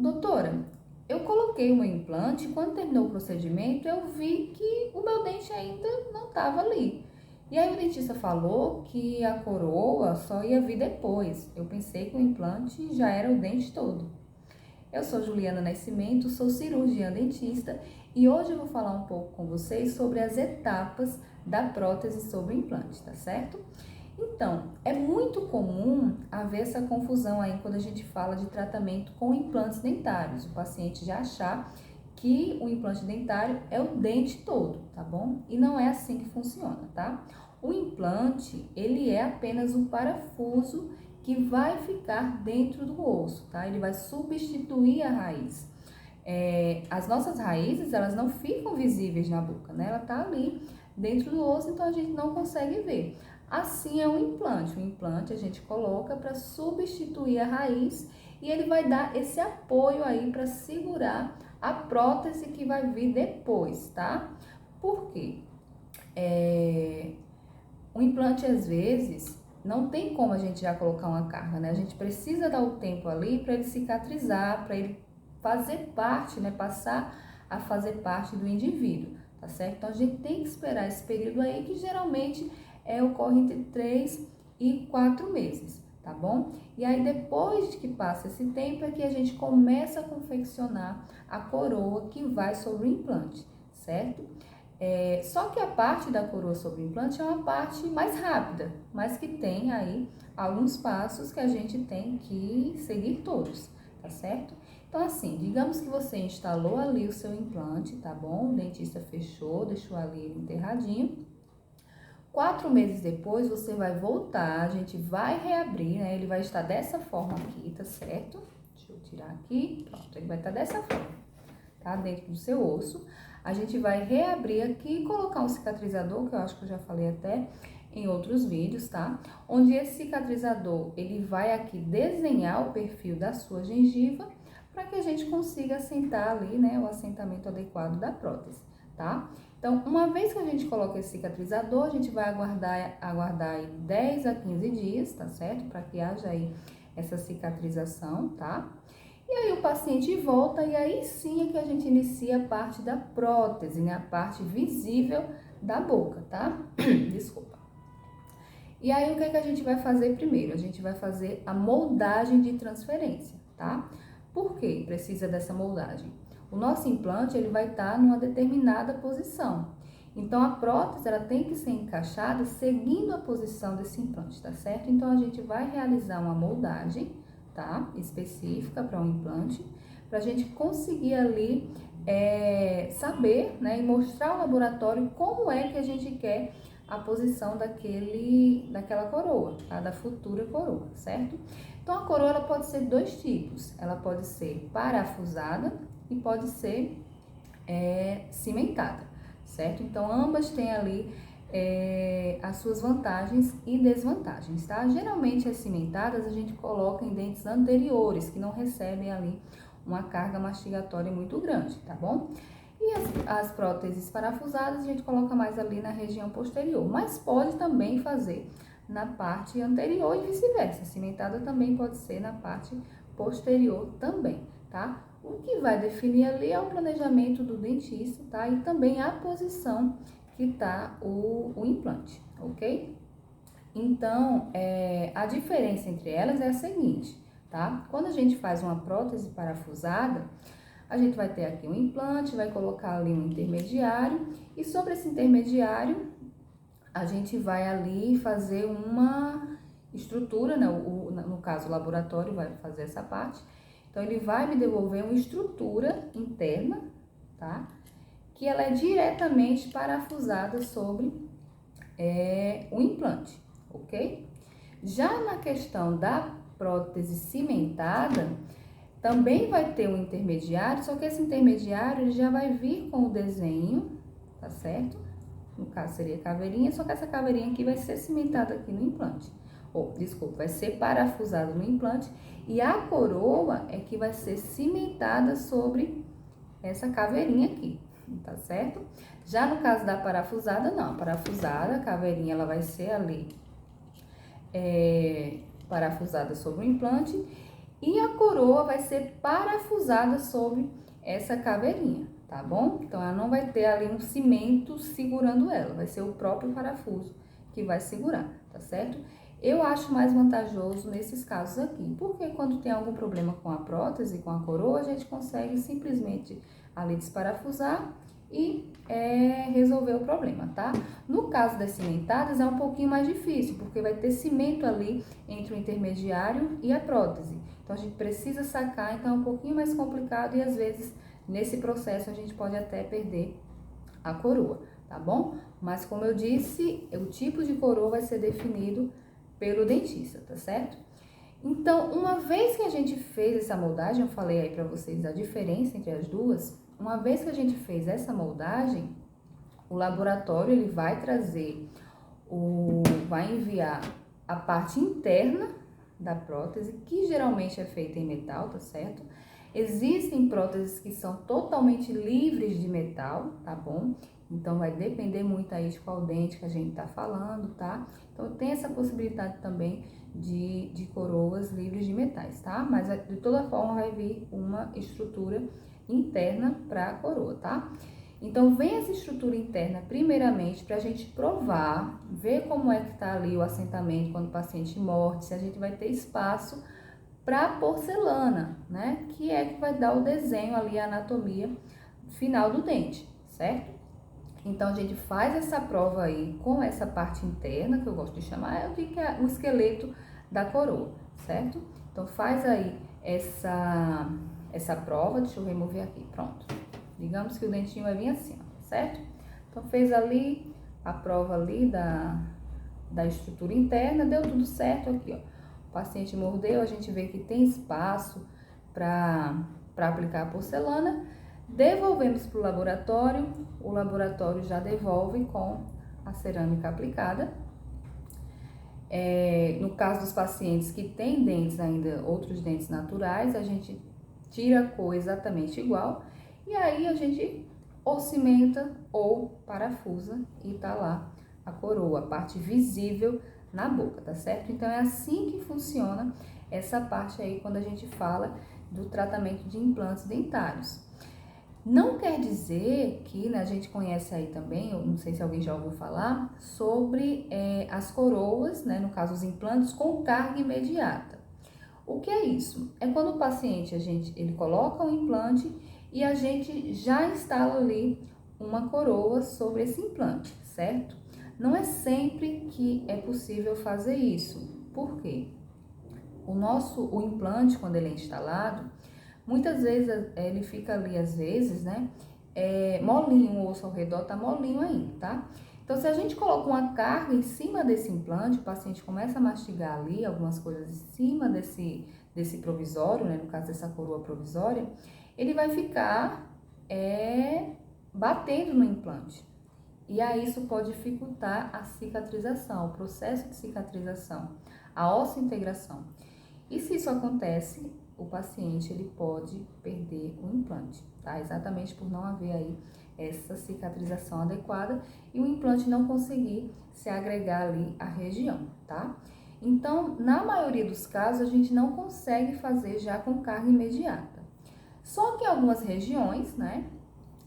Doutora, eu coloquei um implante e quando terminou o procedimento eu vi que o meu dente ainda não estava ali. E aí o dentista falou que a coroa só ia vir depois. Eu pensei que o implante já era o dente todo. Eu sou Juliana Nascimento, sou cirurgiã dentista e hoje eu vou falar um pouco com vocês sobre as etapas da prótese sobre o implante, tá certo? Então, é muito comum haver essa confusão aí quando a gente fala de tratamento com implantes dentários. O paciente já achar que o implante dentário é o dente todo, tá bom? E não é assim que funciona, tá? O implante, ele é apenas um parafuso que vai ficar dentro do osso, tá? Ele vai substituir a raiz. As nossas raízes, elas não ficam visíveis na boca, né? Ela tá ali dentro do osso, então a gente não consegue ver. Assim é o implante. O implante a gente coloca para substituir a raiz e ele vai dar esse apoio aí para segurar a prótese que vai vir depois, tá? Por quê? O implante, às vezes, não tem como a gente já colocar uma carga, né? A gente precisa dar o tempo ali para ele cicatrizar, para ele fazer parte, né? Passar a fazer parte do indivíduo, tá certo? Então, a gente tem que esperar esse período aí, que geralmente ocorre entre 3 e 4 meses, tá bom? E aí, depois de que passa esse tempo, é que a gente começa a confeccionar a coroa que vai sobre o implante, certo? Só que a parte da coroa sobre o implante é uma parte mais rápida, mas que tem aí alguns passos que a gente tem que seguir todos, tá certo? Então, assim, digamos que você instalou ali o seu implante, tá bom? O dentista fechou, deixou ali enterradinho. 4 meses depois, você vai voltar, a gente vai reabrir, né? Ele vai estar dessa forma aqui, tá certo? Deixa eu tirar aqui, pronto, ele vai estar dessa forma, tá? Dentro do seu osso. A gente vai reabrir aqui e colocar um cicatrizador, que eu acho que eu já falei até em outros vídeos, tá? Onde esse cicatrizador, ele vai aqui desenhar o perfil da sua gengiva para que a gente consiga assentar ali, né, o assentamento adequado da prótese, tá? Então, uma vez que a gente coloca esse cicatrizador, a gente vai aguardar aí 10 a 15 dias, tá certo? Para que haja aí essa cicatrização, tá? E aí o paciente volta e aí sim é que a gente inicia a parte da prótese, né? A parte visível da boca, tá? Desculpa. E aí o que é que a gente vai fazer primeiro? A gente vai fazer a moldagem de transferência, tá? Por que precisa dessa moldagem? O nosso implante, ele vai estar numa determinada posição. Então, a prótese, ela tem que ser encaixada seguindo a posição desse implante, tá certo? Então, a gente vai realizar uma moldagem, tá? Específica para um implante, para a gente conseguir ali saber, né? E mostrar ao laboratório como é que a gente quer a posição daquela coroa, tá? Da futura coroa, certo? Então, a coroa, ela pode ser dois tipos. Ela pode ser parafusada e pode ser cimentada, certo? Então, ambas têm ali as suas vantagens e desvantagens, tá? Geralmente, as cimentadas a gente coloca em dentes anteriores, que não recebem ali uma carga mastigatória muito grande, tá bom? E as próteses parafusadas a gente coloca mais ali na região posterior, mas pode também fazer na parte anterior e vice-versa. A cimentada também pode ser na parte posterior também, tá? O que vai definir ali é o planejamento do dentista, tá? E também a posição que tá o implante, ok? Então, a diferença entre elas é a seguinte, tá? Quando a gente faz uma prótese parafusada, a gente vai ter aqui um implante, vai colocar ali um intermediário e sobre esse intermediário a gente vai ali fazer uma estrutura, né? No caso o laboratório vai fazer essa parte. Então ele vai me devolver uma estrutura interna, tá? Que ela é diretamente parafusada sobre o implante, ok? Já na questão da prótese cimentada, também vai ter um intermediário, só que esse intermediário ele já vai vir com o desenho, tá certo? No caso seria caveirinha, só que essa caveirinha aqui vai ser cimentada aqui no implante. Desculpa, vai ser parafusado no implante e a coroa é que vai ser cimentada sobre essa caveirinha aqui, tá certo? Já no caso da parafusada, não. A parafusada, a caveirinha, ela vai ser ali parafusada sobre o implante e a coroa vai ser parafusada sobre essa caveirinha, tá bom? Então, ela não vai ter ali um cimento segurando ela, vai ser o próprio parafuso que vai segurar, tá certo? Eu acho mais vantajoso nesses casos aqui, porque quando tem algum problema com a prótese, com a coroa, a gente consegue simplesmente ali desparafusar e resolver o problema, tá? No caso das cimentadas é um pouquinho mais difícil, porque vai ter cimento ali entre o intermediário e a prótese. Então, a gente precisa sacar, então é um pouquinho mais complicado e às vezes nesse processo a gente pode até perder a coroa, tá bom? Mas como eu disse, o tipo de coroa vai ser definido pelo dentista, tá certo? Então, uma vez que a gente fez essa moldagem, eu falei aí pra vocês a diferença entre as duas, uma vez que a gente fez essa moldagem, o laboratório ele vai trazer, vai enviar a parte interna da prótese, que geralmente é feita em metal, tá certo? Existem próteses que são totalmente livres de metal, tá bom? Então, vai depender muito aí de qual dente que a gente tá falando, tá? Então, tem essa possibilidade também de coroas livres de metais, tá? Mas, de toda forma, vai vir uma estrutura interna para a coroa, tá? Então, vem essa estrutura interna primeiramente para a gente provar, ver como é que tá ali o assentamento quando o paciente morde, se a gente vai ter espaço para porcelana, né? Que é que vai dar o desenho ali, a anatomia final do dente, certo? Então, a gente faz essa prova aí com essa parte interna, que eu gosto de chamar, eu digo que é o esqueleto da coroa, certo? Então, faz aí essa prova, deixa eu remover aqui, pronto. Digamos que o dentinho vai vir assim, ó, certo? Então, fez ali a prova ali da estrutura interna, deu tudo certo aqui, ó. O paciente mordeu, a gente vê que tem espaço para aplicar a porcelana. Devolvemos para o laboratório já devolve com a cerâmica aplicada. No caso dos pacientes que têm dentes ainda, outros dentes naturais, a gente tira a cor exatamente igual e aí a gente ou cimenta ou parafusa e tá lá a coroa, a parte visível na boca, tá certo? Então é assim que funciona essa parte aí quando a gente fala do tratamento de implantes dentários. Não quer dizer que, né, a gente conhece aí também, eu não sei se alguém já ouviu falar, sobre as coroas, né, no caso os implantes com carga imediata. O que é isso? É quando o paciente, ele coloca o implante e a gente já instala ali uma coroa sobre esse implante, certo? Não é sempre que é possível fazer isso. Por quê? O implante, quando ele é instalado, muitas vezes ele fica ali, às vezes, né, molinho, o osso ao redor tá molinho ainda, tá? Então, se a gente coloca uma carga em cima desse implante, o paciente começa a mastigar ali algumas coisas em cima desse provisório, né, no caso dessa coroa provisória, ele vai ficar batendo no implante. E aí isso pode dificultar a cicatrização, o processo de cicatrização, a osseointegração. E se isso acontece, o paciente ele pode perder o implante, tá? Exatamente por não haver aí essa cicatrização adequada e o implante não conseguir se agregar ali à região, tá? Então, na maioria dos casos, a gente não consegue fazer já com carga imediata. Só que em algumas regiões, né,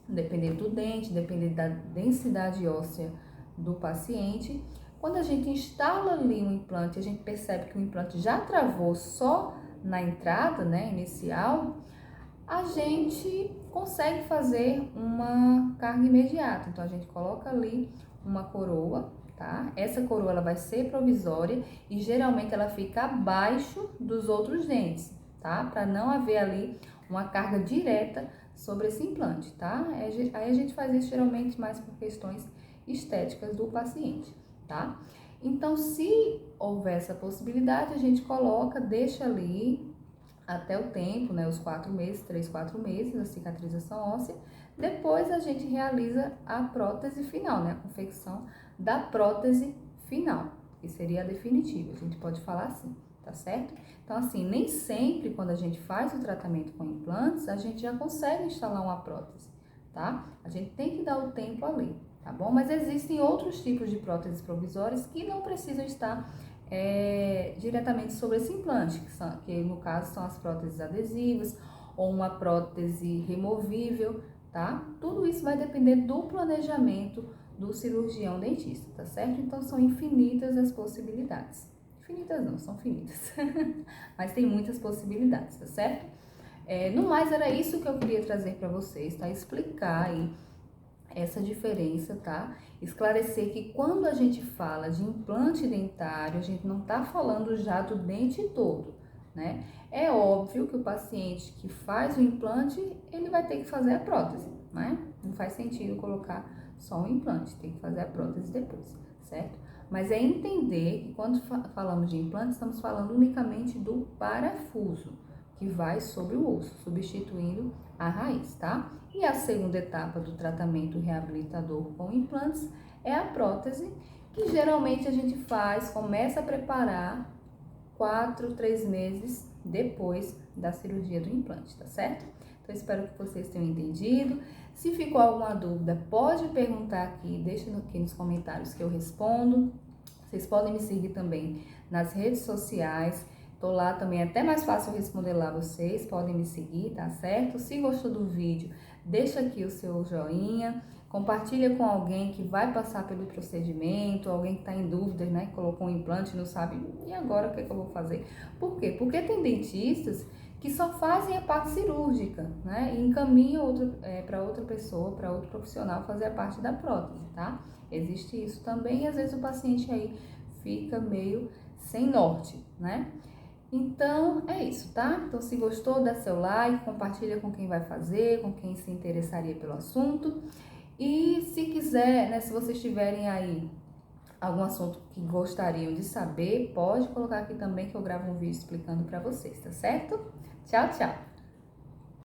dependendo do dente, dependendo da densidade óssea do paciente, quando a gente instala ali um implante, a gente percebe que o implante já travou só na entrada, né, inicial, a gente consegue fazer uma carga imediata. Então, a gente coloca ali uma coroa, tá? Essa coroa ela vai ser provisória e geralmente ela fica abaixo dos outros dentes, tá? Para não haver ali uma carga direta sobre esse implante, tá? Aí a gente faz isso geralmente mais por questões estéticas do paciente, tá? Então, se houver essa possibilidade, a gente coloca, deixa ali até o tempo, né, os 4 meses, 3, 4 meses, a cicatrização óssea. Depois a gente realiza a prótese final, né, a confecção da prótese final, que seria a definitiva, a gente pode falar assim, tá certo? Então, assim, nem sempre quando a gente faz o tratamento com implantes, a gente já consegue instalar uma prótese, tá? A gente tem que dar o tempo ali, tá bom? Mas existem outros tipos de próteses provisórias que não precisam estar diretamente sobre esse implante, que no caso são as próteses adesivas ou uma prótese removível, tá? Tudo isso vai depender do planejamento do cirurgião dentista, tá certo? Então são infinitas as possibilidades. Infinitas não, são finitas, mas tem muitas possibilidades, tá certo? No mais, era isso que eu queria trazer para vocês, tá? Explicar aí essa diferença, tá? Esclarecer que quando a gente fala de implante dentário, a gente não tá falando já do dente todo, né? É óbvio que o paciente que faz o implante, ele vai ter que fazer a prótese, né? Não faz sentido colocar só um implante, tem que fazer a prótese depois, certo? Mas é entender que quando falamos de implante, estamos falando unicamente do parafuso, que vai sobre o osso, substituindo a raiz, tá? E a segunda etapa do tratamento reabilitador com implantes é a prótese, que geralmente a gente começa a preparar 3 meses depois da cirurgia do implante, tá certo? Então, espero que vocês tenham entendido. Se ficou alguma dúvida, pode perguntar aqui, deixa aqui nos comentários que eu respondo. Vocês podem me seguir também nas redes sociais. Tô lá também, é até mais fácil responder lá vocês, podem me seguir, tá certo? Se gostou do vídeo, deixa aqui o seu joinha, compartilha com alguém que vai passar pelo procedimento, alguém que tá em dúvida, né? Colocou um implante e não sabe, e agora o que é que eu vou fazer? Por quê? Porque tem dentistas que só fazem a parte cirúrgica, né? E encaminham para outra pessoa, para outro profissional fazer a parte da prótese, tá? Existe isso também e às vezes o paciente aí fica meio sem norte, né? Então, é isso, tá? Então, se gostou, dá seu like, compartilha com quem vai fazer, com quem se interessaria pelo assunto. E se quiser, né, se vocês tiverem aí algum assunto que gostariam de saber, pode colocar aqui também que eu gravo um vídeo explicando para vocês, tá certo? Tchau, tchau!